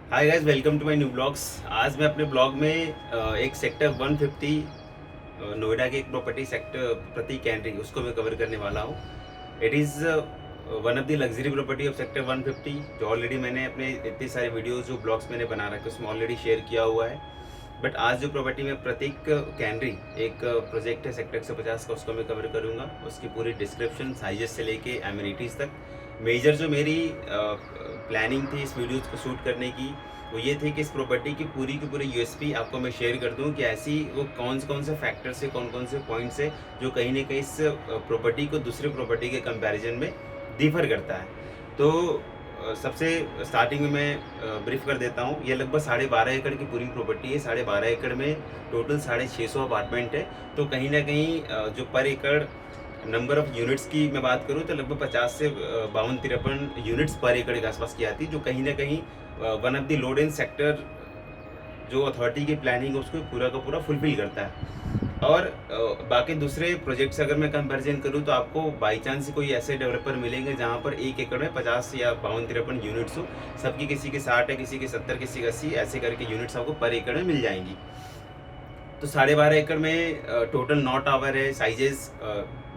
Hi guys, welcome to my new blogs. आज मैं अपने ब्लॉग में एक सेक्टर 150 नोएडा की एक प्रॉपर्टी सेक्टर प्रतीक कैंट्री उसको मैं कवर करने वाला हूँ। It is one of the luxury property of sector 150 जो ऑलरेडी मैंने अपने इतने सारे वीडियोस जो ब्लॉग्स मैंने बना रखे उसमें ऑलरेडी शेयर किया हुआ है। बट आज जो प्रॉपर्टी में प्रतीक कैंड्री एक प्रोजेक्ट है सेक्टर 150 का, उसको मैं कवर करूँगा। उसकी पूरी डिस्क्रिप्शन साइजेस से लेके एमिनिटीज़ तक। मेजर जो मेरी प्लानिंग थी इस वीडियोज़ को शूट करने की वो ये थी कि इस प्रॉपर्टी की पूरी यूएसपी आपको मैं शेयर कर दूं कि ऐसी वो कौन से फैक्टर्स है, कौन से पॉइंट्स है जो कहीं ना कहीं इस प्रॉपर्टी को दूसरे प्रॉपर्टी के कंपैरिजन में डिफर करता है। तो सबसे स्टार्टिंग में मैं ब्रीफ कर देता हूँ। ये लगभग 12.5 एकड़ की पूरी प्रॉपर्टी है। 12.5 एकड़ में टोटल 650 अपार्टमेंट है। तो कहीं ना कहीं जो पर एकड़ नंबर ऑफ यूनिट्स की मैं बात करूँ तो लगभग 50 से 52-53 यूनिट्स पर एकड़ के आसपास की आती है, जो कहीं ना कहीं one of the load in sector जो अथॉरिटी की प्लानिंग है उसको पूरा का पूरा फुलफिल करता है। और बाकी दूसरे प्रोजेक्ट से अगर मैं कंपैरिजन करूँ तो आपको बाई चांस कोई ऐसे डेवलपर मिलेंगे जहाँ पर 1 एकड़ में 50 या 52-53 यूनिट्स हो। सबकी किसी के 60 है, किसी के 70, किसी के 80 ऐसे करके यूनिट्स आपको पर एकड़ में मिल जाएंगी। तो 12.5 एकड़ में टोटल 9 टावर है। साइजेस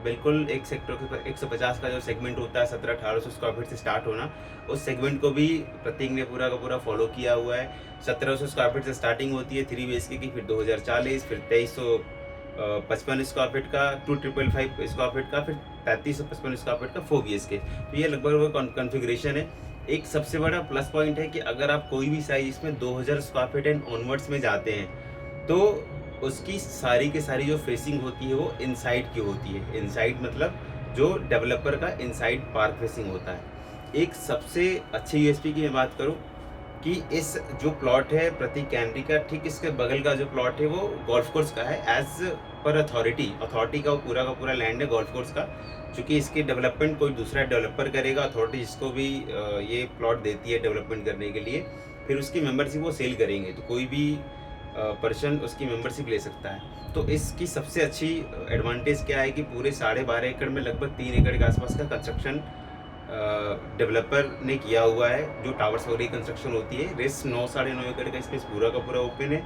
बिल्कुल एक सेक्टर 150 का जो सेगमेंट होता है 1700-1800 स्क्वायर फीट से स्टार्ट होना, उस सेगमेंट को भी प्रतीक ने पूरा का पूरा फॉलो किया हुआ है। 1700 स्क्वायर फीट से स्टार्टिंग होती है 3 BHK की, फिर 2040, फिर 2355 स्क्वायर फीट का, 2555 स्क्वायर फीट का, फिर 3355 स्क्वायर फीट का 4 BHK। तो ये लगभग वो कॉन्फ़िगरेशन है। एक सबसे बड़ा प्लस पॉइंट है कि अगर आप कोई भी साइज इसमें 2000 स्क्वायर फीट एंड ऑनवर्ड्स में जाते हैं तो उसकी सारी की सारी जो फेसिंग होती है वो इनसाइड की होती है। इनसाइड मतलब जो डेवलपर का इनसाइड पार्क फेसिंग होता है। एक सबसे अच्छी यूएसपी की मैं बात करूं कि इस जो प्लॉट है प्रतीक कैंडी का, ठीक इसके बगल का जो प्लॉट है वो गोल्फ कोर्स का है। एज पर अथॉरिटी का वो पूरा लैंड है गोल्फ कोर्स का। चूँकि इसकी डेवलपमेंट कोई दूसरा डेवलपर करेगा, अथॉरिटी जिसको भी ये प्लॉट देती है डेवलपमेंट करने के लिए, फिर उसकी मेंबरशिप वो सेल करेंगे तो कोई भी पर्सन उसकी मेंबरशिप ले सकता है। तो इसकी सबसे अच्छी एडवांटेज क्या है कि पूरे 12.5 एकड़ में लगभग 3 एकड़ के आसपास का कंस्ट्रक्शन डेवलपर ने किया हुआ है। जो टावर्स वगैरह कंस्ट्रक्शन होती है, रेस्ट 9-9.5 एकड़ का स्पेस पूरा का पूरा ओपन है।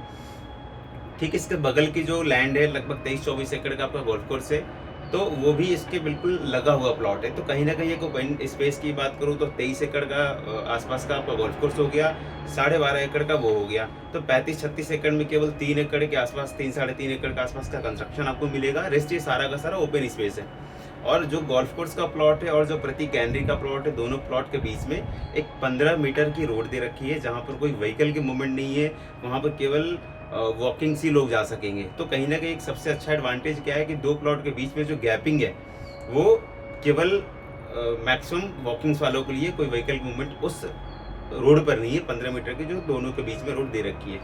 ठीक इसके बगल की जो लैंड है लगभग 23-24 एकड़ का आपका गोल्फ कोर्स है, तो वो भी इसके बिल्कुल लगा हुआ प्लॉट है। तो कहीं ना कहीं एक ओपन स्पेस की बात करूँ तो 23 एकड़ का आसपास का आपका गोल्फ कोर्स हो गया, 12.5 एकड़ का वो हो गया। तो 35-36 एकड़ में केवल 3 एकड़ के आसपास, 3-3.5 एकड़ के आसपास का कंस्ट्रक्शन आपको मिलेगा। रेस्ट ये सारा का सारा ओपन स्पेस है। और जो गोल्फ कोर्स का प्लॉट है और जो प्रतीक गैलरी का प्लॉट है, दोनों प्लॉट के बीच में एक 15 मीटर की रोड दे रखी है जहाँ पर कोई व्हीकल की मूवमेंट नहीं है। वहाँ पर केवल वॉकिंग से लोग जा सकेंगे। तो कहीं ना कहीं एक सबसे अच्छा एडवांटेज क्या है कि दो प्लॉट के बीच में जो गैपिंग है वो केवल मैक्सिमम वॉकिंग्स वालों के लिए, कोई व्हीकल मूवमेंट उस रोड पर नहीं है। 15 मीटर की जो दोनों के बीच में रोड दे रखी है।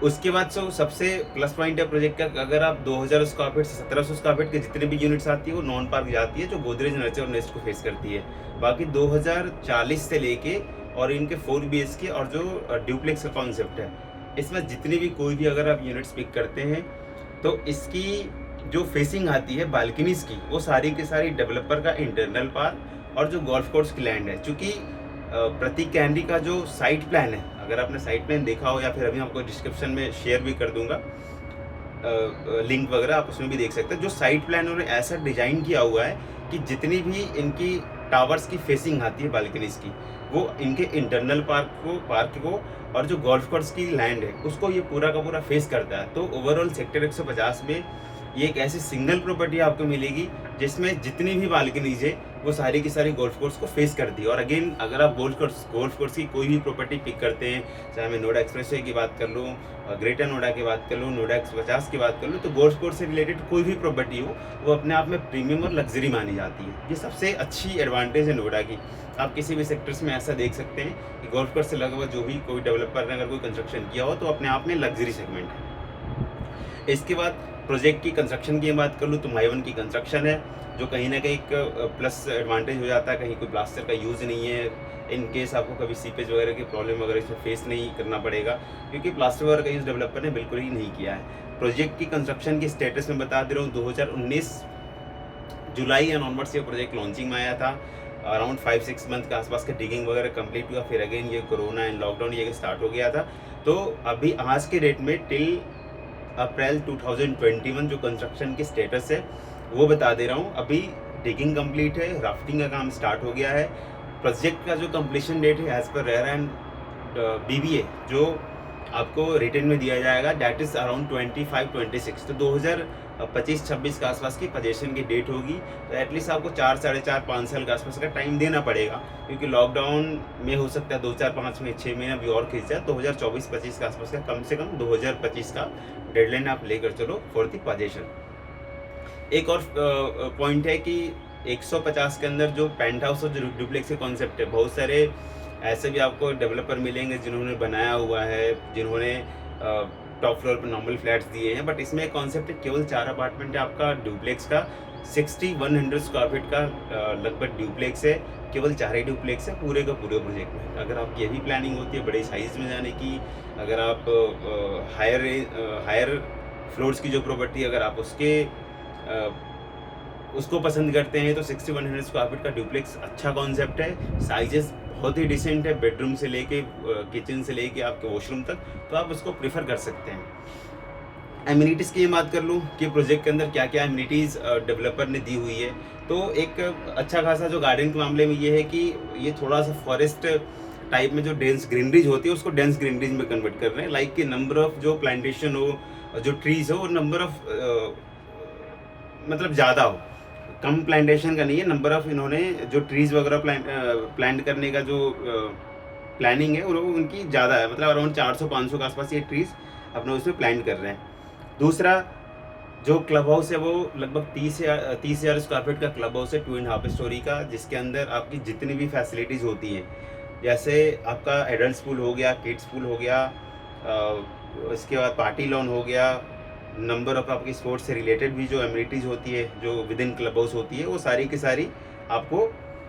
उसके बाद सबसे प्लस पॉइंट है प्रोजेक्ट का, अगर आप 2000 स्क्वायर फीट से 1700 स्क्वायर फीट के जितने भी यूनिट्स आती है वो नॉन पार्क जाती है, जो गोदरेज, नर्चर और नेस्ट को फेस करती है। बाकी 2040 से लेके और इनके 4 BHK और जो ड्यूप्लेक्स का कॉन्सेप्ट है, इसमें जितनी भी कोई भी अगर आप यूनिट्स पिक करते हैं तो इसकी जो फेसिंग आती है बालकनीज की, वो सारी की सारी डेवलपर का इंटरनल पार्क और जो गोल्फ कोर्स की लैंड है। चूँकि प्रतीक कैंडी का जो साइट प्लान है, अगर आपने साइट प्लान देखा हो या फिर अभी आपको डिस्क्रिप्शन में शेयर भी कर दूंगा लिंक वगैरह, आप उसमें भी देख सकते हैं। जो साइट प्लान उन्होंने ऐसा डिजाइन किया हुआ है कि जितनी भी इनकी टावर्स की फेसिंग आती है बालकनीज की, वो इनके इंटरनल पार्क को और जो गोल्फ कोर्स की लैंड है उसको ये पूरा का पूरा फेस करता है। तो ओवरऑल सेक्टर 150 में ये एक ऐसी सिंगल प्रॉपर्टी आपको मिलेगी जिसमें जितनी भी बालकनीज है वो सारी की सारी गोल्फ कोर्स को फेस करती है। और अगेन अगर आप गोल्फ कोर्स की कोई भी प्रॉपर्टी पिक करते हैं, चाहे मैं नोएडा एक्सप्रेसवे की बात कर लूँ, ग्रेटर नोएडा की बात कर लूँ, नोएडा 150 की बात कर लूँ, तो गोल्फ कोर्स से रिलेटेड कोई भी प्रॉपर्टी हो वो अपने आप में प्रीमियम और लग्जरी मानी जाती है। ये सबसे अच्छी एडवांटेज है नोएडा की। आप किसी भी सेक्टर्स में ऐसा देख सकते हैं कि गोल्फ कोर्स से लगभग जो भी कोई डेवलपर ने अगर कोई कंस्ट्रक्शन किया हो तो अपने आप में लग्जरी सेगमेंट है। इसके बाद प्रोजेक्ट की कंस्ट्रक्शन की बात कर लूँ तो माइवन की कंस्ट्रक्शन है, जो कहीं ना कहीं एक प्लस एडवांटेज हो जाता है। कहीं कोई प्लास्टर का यूज़ नहीं है, इन केस आपको कभी सीपेज वगैरह की प्रॉब्लम वगैरह इसमें फेस नहीं करना पड़ेगा, क्योंकि प्लास्टर वगैरह का यूज़ डेवलपर ने बिल्कुल ही नहीं किया है। प्रोजेक्ट की कंस्ट्रक्शन की स्टेटस में बता दे रहा हूँ, 2019 जुलाई एंड ऑनवर्ड्स ये प्रोजेक्ट लॉन्चिंग में आया था। अराउंड 5-6 मंथ के आसपास का डिगिंग वगैरह कंप्लीट हुआ। फिर अगेन ये कोरोना एंड लॉकडाउन ये स्टार्ट हो गया था। तो अभी आज के डेट में टिल अप्रैल 2021 जो कंस्ट्रक्शन की स्टेटस है वो बता दे रहा हूँ। अभी डिगिंग कंप्लीट है, राफ्टिंग का काम स्टार्ट हो गया है। प्रोजेक्ट का जो कंप्लीशन डेट है एज पर रेरा एंड BBA जो आपको रिटर्न में दिया जाएगा दैट इज़ अराउंड 25-26, तो 2025-26 के आसपास की पोजीशन की डेट होगी। तो एटलीस्ट आपको 4, 4.5, 5 साल के आसपास का टाइम देना पड़ेगा, क्योंकि लॉकडाउन में हो सकता है 2, 4, 5 में 6 महीना भी और खींच जाए। 2024-25 के आसपास का कम से कम 2025 का डेडलाइन आप लेकर चलो फॉर द पोजीशन। एक और पॉइंट है कि 150 के अंदर जो पेंट हाउस और जो डुप्लेक्स के कॉन्सेप्ट है, बहुत सारे ऐसे भी आपको डेवलपर मिलेंगे जिन्होंने बनाया हुआ है, जिन्होंने टॉप फ्लोर पर नॉर्मल फ्लैट्स दिए हैं। बट इसमें एक कॉन्सेप्ट है, केवल 4 अपार्टमेंट है आपका डुप्लेक्स का, 60-100 स्क्वायर फीट का लगभग डुप्लेक्स है, केवल 4 ही डुप्लेक्स है पूरे का पूरे प्रोजेक्ट में। अगर आपकी यही प्लानिंग होती है बड़े साइज में जाने की, अगर आप हायर फ्लोर्स की जो प्रॉपर्टी अगर आप उसको पसंद करते हैं तो 60-100 स्क्वायर फीट का डुप्लेक्स अच्छा कॉन्सेप्ट है। साइजेस बहुत ही डिसेंट है, बेडरूम से लेके किचन से लेके आपके वॉशरूम तक, तो आप उसको प्रेफर कर सकते हैं। एमिनिटीज़ की बात कर लूँ कि प्रोजेक्ट के अंदर क्या क्या एमिनिटीज़ डेवलपर ने दी हुई है, तो एक अच्छा खासा जो गार्डन के मामले में ये है कि ये थोड़ा सा फॉरेस्ट टाइप में जो डेंस ग्रीनरीज होती है उसको डेंस ग्रीनरीज में कन्वर्ट कर रहे हैं। लाइक कि नंबर ऑफ जो प्लांटेशन हो, जो ट्रीज हो, वो नंबर ऑफ मतलब ज़्यादा हो, कम प्लांटेशन का नहीं है। नंबर ऑफ इन्होंने जो ट्रीज़ वगैरह प्लांट करने का जो प्लानिंग है वो उनकी ज़्यादा है, मतलब अराउंड 400-500 के आसपास ये ट्रीज़ अपने उसमें प्लांट कर रहे हैं। दूसरा जो क्लब हाउस है वो लगभग 30,000 स्क्वायर फीट का क्लब हाउस है, 2.5 स्टोरी का, जिसके अंदर आपकी जितनी भी फैसिलिटीज़ होती हैं, जैसे आपका एडल्ट पूल हो गया, किड्स पूल हो गया, इसके बाद पार्टी लॉन हो गया, नंबर ऑफ आपकी स्पोर्ट्स से रिलेटेड भी जो एमिनिटीज़ होती है जो विद इन क्लब हाउस होती है, वो सारी की सारी आपको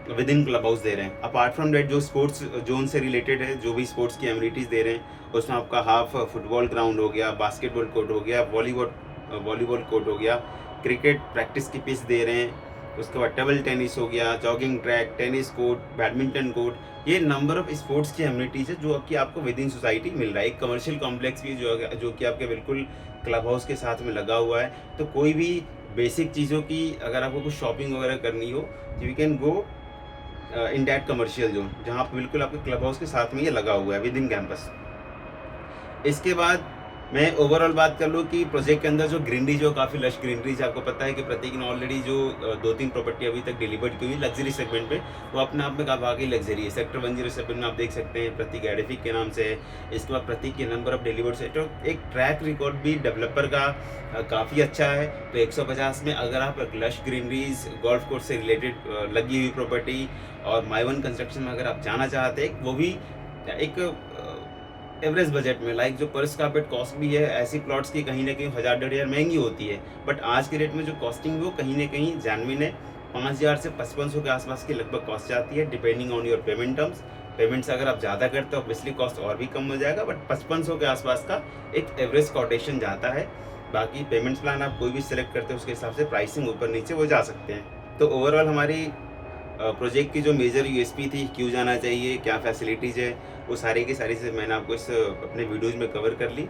विद इन क्लब हाउस दे रहे हैं। अपार्ट फ्रॉम डेट जो स्पोर्ट्स जोन से रिलेटेड है, जो भी स्पोर्ट्स की एमिनिटीज़ दे रहे हैं, उसमें आपका हाफ फुटबॉल ग्राउंड हो गया, बास्केटबॉल कोर्ट हो गया, वॉलीबॉल कोर्ट हो गया, क्रिकेट प्रैक्टिस की पिच दे रहे हैं, उसके बाद टेबल टेनिस हो गया, jogging track, tennis court, badminton court. ये नंबर ऑफ स्पोर्ट्स की एमिनिटीज़ है जो कि आपको विद इन सोसाइटी मिल रहा है। एक कमर्शियल कॉम्प्लेक्स भी जो कि आपके बिल्कुल क्लब हाउस के साथ में लगा हुआ है। तो कोई भी बेसिक चीज़ों की अगर आपको कुछ शॉपिंग वगैरह करनी हो तो you can go in that commercial zone, जहाँ आप बिल्कुल आपके क्लब हाउस के साथ में ये लगा हुआ है विद इन कैंपस। इसके बाद मैं ओवरऑल बात कर लूँ कि प्रोजेक्ट के अंदर जो ग्रीनरी जो काफ़ी लश ग्रीनरी है, आपको पता है कि प्रतीक ने ऑलरेडी जो 2-3 प्रॉपर्टी अभी तक डिलीवर्ड की हुई लग्जरी सेगमेंट पे, वो अपने आप में काफ़ी लग्जरी है। सेक्टर 1007 में आप देख सकते हैं प्रतीक एडिफिक के नाम से है। इसके बाद प्रतीक के नंबर ऑफ डिलीवर्ड से तो एक ट्रैक रिकॉर्ड भी डेवलपर का काफ़ी अच्छा है। तो 150 में अगर आप लश ग्रीनरीज, गोल्फ कोर्स से रिलेटेड लगी हुई प्रॉपर्टी और माई-वन कंस्ट्रक्शन में अगर आप जाना चाहते हैं, वो भी एक एवरेज बजट में, लाइक जो पर स्क्वायर फीट कॉस्ट भी है ऐसी प्लॉट्स की कहीं ना कहीं 1000-1500 महंगी होती है, बट आज के रेट में जो कॉस्टिंग है वो कहीं ना कहीं जेन्युइन है। 5000 से 5500 के आसपास की लगभग कॉस्ट जाती है, depending on your payment terms. Payments अगर आप ज़्यादा करते हो ऑब्वियसली कॉस्ट और भी कम हो जाएगा, बट 5500 के आसपास का एक एवरेज कोटेशन जाता है। बाकी पेमेंट्स प्लान आप कोई भी सिलेक्ट करते हो उसके हिसाब से प्राइसिंग ऊपर नीचे वो जा सकते हैं। तो ओवरऑल हमारी प्रोजेक्ट की जो मेजर यूएसपी थी, क्यों जाना चाहिए, क्या फैसिलिटीज़ है, वो सारी की सारी चीज़ें मैंने आपको इस अपने वीडियोज़ में कवर कर ली।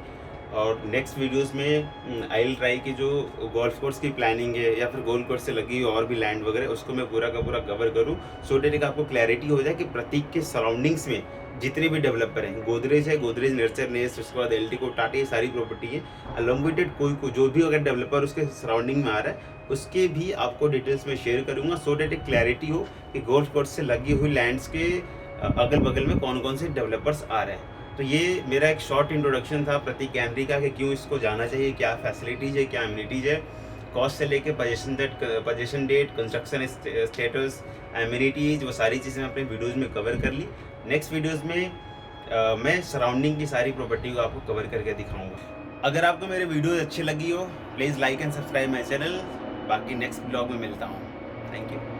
और नेक्स्ट वीडियोज़ में आई विल ट्राई की जो गोल्फ कोर्स की प्लानिंग है या फिर गोल्फ कोर्स से लगी हुई और भी लैंड वगैरह, उसको मैं पूरा का पूरा कवर करूँ, सो डेट आपको क्लैरिटी हो जाए कि प्रतीक के सराउंडिंग्स में जितने भी डेवलपर हैं, गोदरेज है, गोदरेज नर्चर नेस्ट, उसके बाद एल टी को टाटा, ये सारी प्रॉपर्टी है अलॉन्ग विद इट। कोई जो भी अगर डेवलपर उसके सराउंडिंग में आ रहा है उसके भी आपको डिटेल्स में शेयर करूंगा, सो डेट एक क्लैरिटी हो कि गोल्फ कोर्स से लगी हुई लैंड्स के अगल बगल में कौन कौन से डेवलपर्स आ रहे हैं। तो ये मेरा एक शॉर्ट इंट्रोडक्शन था प्रतीक कैनरी का कि क्यों इसको जाना चाहिए, क्या फैसिलिटीज़ है, क्या एमिनिटीज़ है, कॉस्ट से लेके possession date, construction status, amenities, वो सारी चीज़ें मैं अपने वीडियोज़ में कवर कर ली। नेक्स्ट वीडियोज़ में मैं सराउंडिंग की सारी प्रॉपर्टी को आपको कवर करके दिखाऊंगा। अगर आपको मेरे वीडियोज़ अच्छी लगी हो please like and subscribe my channel. बाकी नेक्स्ट ब्लॉग में मिलता हूँ। Thank you.